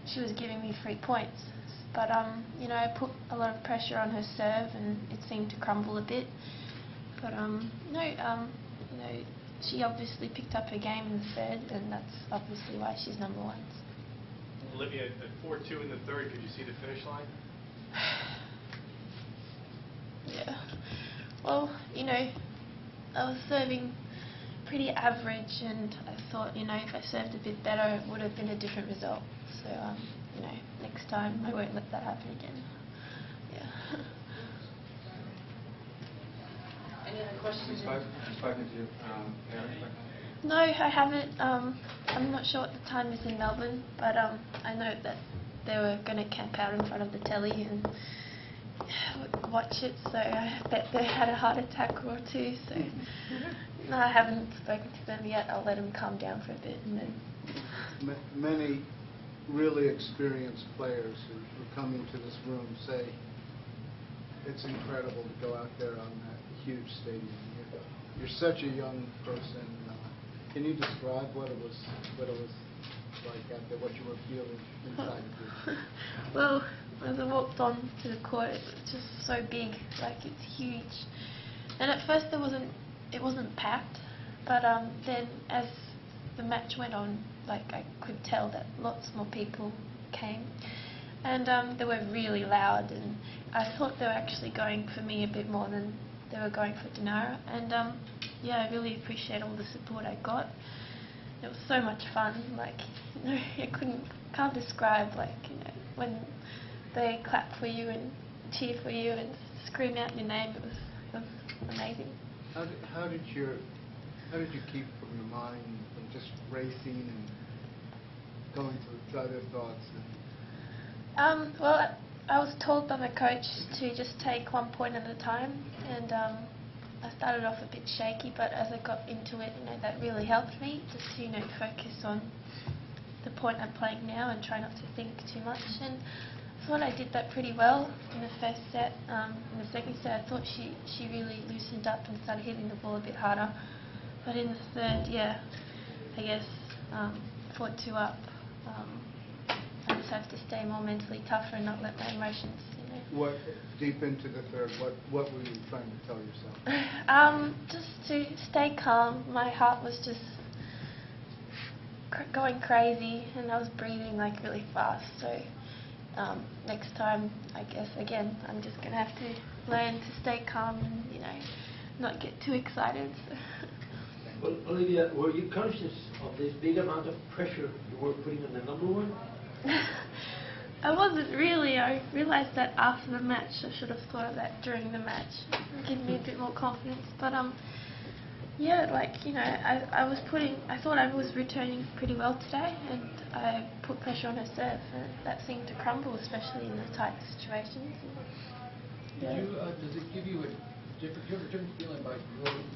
she was giving me 3 points. But you know, I put a lot of pressure on her serve, and it seemed to crumble a bit. But no, you know, she obviously picked up her game in the third, and that's obviously why she's number one. Olivia, at 4-2 in the third, could you see the finish line? Yeah. Well, you know, I was serving pretty average, and I thought, you know, if I served a bit better, it would have been a different result. So, you know, next time I won't let that happen again. Yeah. Any other questions? Have you spoken to your parents? No, I haven't. I'm not sure what the time is in Melbourne, but I know that they were going to camp out in front of the telly and watch it, so I bet they had a heart attack or two. So no, I haven't spoken to them yet. I'll let them calm down for a bit and then. Many really experienced players who come into this room say it's incredible to go out there on that huge stadium. You're such a young person. Can you describe what it was like out there, what you were feeling inside of you? Well, as I walked on to the court, it was just so big, like it's huge. And at first it wasn't packed, but then as the match went on, like I could tell that lots more people came, and they were really loud, and I thought they were actually going for me a bit more than they were going for Dinara, and yeah, I really appreciate all the support I got. It was so much fun, like, you know, I can't describe, like, you know, when they clap for you and cheer for you and scream out your name, it was amazing. How did you keep from your mind from just racing and going to other thoughts? Well, I was told by my coach to just take 1 point at a time, and I started off a bit shaky, but as I got into it, you know, that really helped me just to, you know, focus on the point I'm playing now and try not to think too much. And I thought I did that pretty well in the first set. In the second set, I thought she really loosened up and started hitting the ball a bit harder. But in the third, yeah, I guess 4-2 up. I just have to stay more mentally tougher and not let my emotions, you know. What, deep into the third, what were you trying to tell yourself? Just to stay calm. My heart was just going crazy, and I was breathing like really fast. So next time, I guess again, I'm just gonna have to learn to stay calm and, you know, not get too excited. So. Well, Olivia, were you conscious of this big amount of pressure you were putting on the number one? I wasn't really. I realised that after the match. I should have thought of that during the match. Give me a bit more confidence. But yeah, like, you know, I thought I was returning pretty well today, and I put pressure on her serve, and that seemed to crumble, especially in the tight situations. Yeah. Does it give you a different feeling about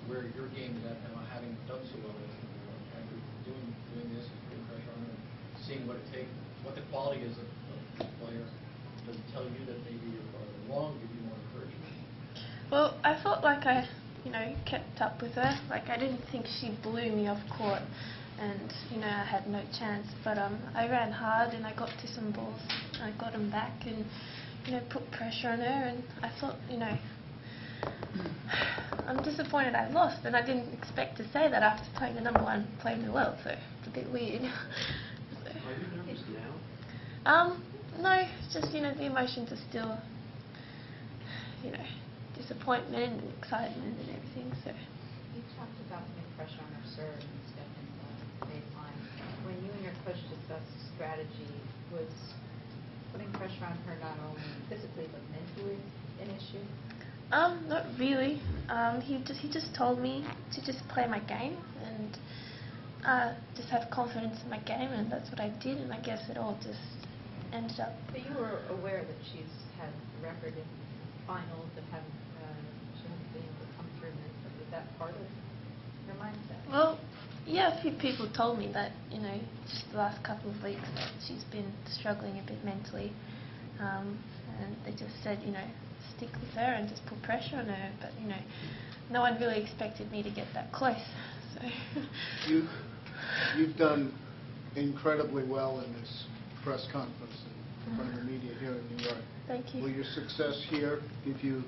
where your game is at, and having done so well and doing this and putting pressure on her, seeing what it takes, what the quality is of the player? Does it tell you that maybe you're farther along, give you more encouragement? Well, I felt like I, you know, kept up with her. Like, I didn't think she blew me off court, and, you know, I had no chance. But I ran hard, and I got to some balls. I got them back, and, you know, put pressure on her. And I thought, you know, I'm disappointed I lost, and I didn't expect to say that after playing the number one, playing the world. So it's a bit weird. Are you nervous now? No, it's just, you know, the emotions are still, you know, disappointment and excitement and everything. So. You talked about putting pressure on her serve and stuff in the baseline. When you and your coach discussed strategy, was putting pressure on her not only physically but mentally an issue? Not really. He just told me to just play my game and just have confidence in my game, and that's what I did, and I guess it all just ended up. But you were aware that she's had a record in finals and she hasn't been able to come through mentally. Is that part of your mindset? Well, yeah, a few people told me that, you know, just the last couple of weeks that she's been struggling a bit mentally, and they just said, you know, stick with her and just put pressure on her, but, you know, no one really expected me to get that close. So. You've done incredibly well in this press conference in front of the media here in New York. Thank you. Will your success here give you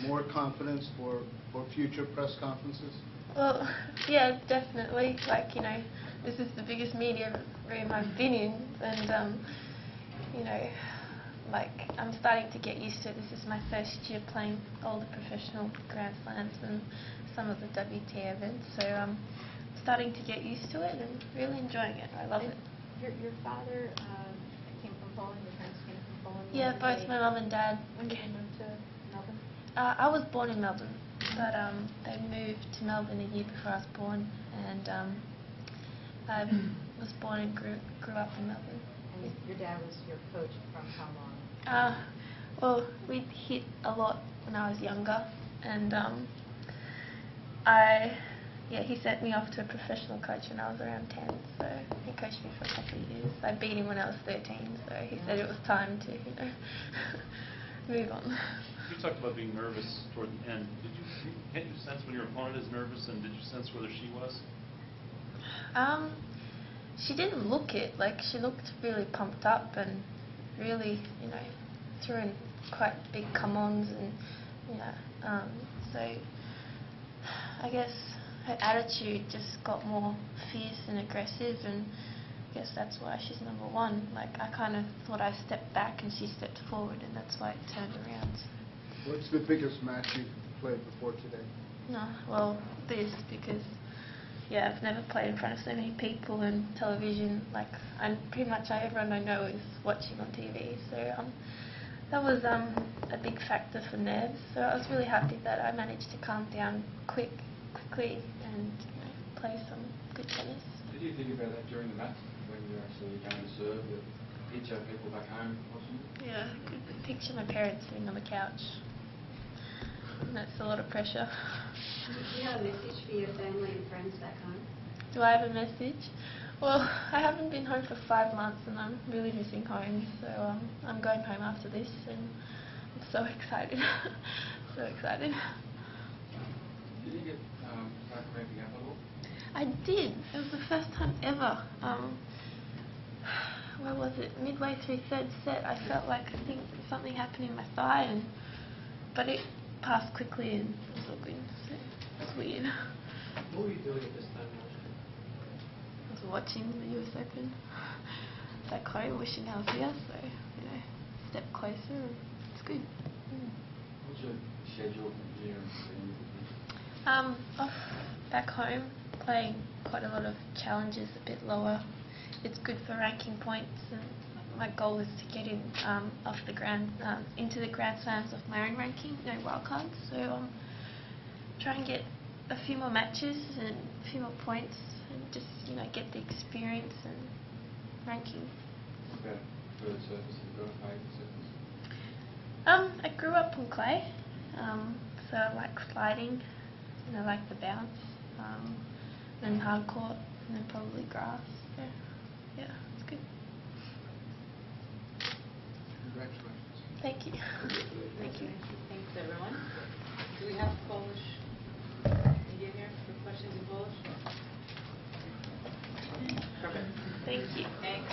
more confidence for future press conferences? Well, yeah, definitely. Like, you know, this is the biggest media room I've been in, and, you know, like, I'm starting to get used to it. This is my first year playing all the professional Grand Slams and some of the WTA events, so I'm starting to get used to it and really enjoying it. I love it. Your father came from Poland, your parents came from Poland? Yeah, both my mum and dad. When did you move to Melbourne? I was born in Melbourne, but they moved to Melbourne a year before I was born, and I was born and grew up in Melbourne. And your dad was your coach from how long? Well, we'd hit a lot when I was younger, and he sent me off to a professional coach when I was around 10, so he coached me for a couple of years. I beat him when I was 13, so he said it was time to, you know, move on. You talked about being nervous toward the end. Can't you sense when your opponent is nervous, and did you sense whether she was? She didn't look it. Like, she looked really pumped up and really, you know, threw in quite big come-ons, and, you know, so I guess her attitude just got more fierce and aggressive, and I guess that's why she's number one. Like, I kind of thought I stepped back and she stepped forward, and that's why it turned around. What's the biggest match you've played before today? No, well, this, because, yeah, I've never played in front of so many people and television. Like, I'm pretty much everyone I know is watching on TV, so that was a big factor for nerves. So I was really happy that I managed to calm down quickly and, you know, play some good tennis. Did you think about that during the match when you were actually going to serve, the picture of people back home watching? Yeah, I could picture my parents sitting on the couch. And that's a lot of pressure. Do you have a message for your family and friends back home? Do I have a message? Well, I haven't been home for 5 months, and I'm really missing home. So I'm going home after this, and I'm so excited. So excited. Did you get start cramping up at all? I did. It was the first time ever. Where was it? Midway through third set, I felt like something happened in my thigh, but it passed quickly and it was all good. So it's weird. What were you doing at this time? I was watching the US Open back home, wishing I was here, so, you know, step closer, and it's good. What's your schedule from here? Off back home, playing quite a lot of challenges a bit lower. It's good for ranking points, and my goal is to get in into the Grand Slams of my own ranking, no wildcards. So try and get a few more matches and a few more points, and just, you know, get the experience and ranking. What about preferred surface? Have you got a favourite surface? I grew up on clay, so I like sliding, and I like the bounce, then hard court, and then probably grass. So, yeah, it's good. Congratulations. Thank you. Thank you. Thanks, everyone. Do we have Polish media here for questions in Polish? Perfect. Thank you. Thanks.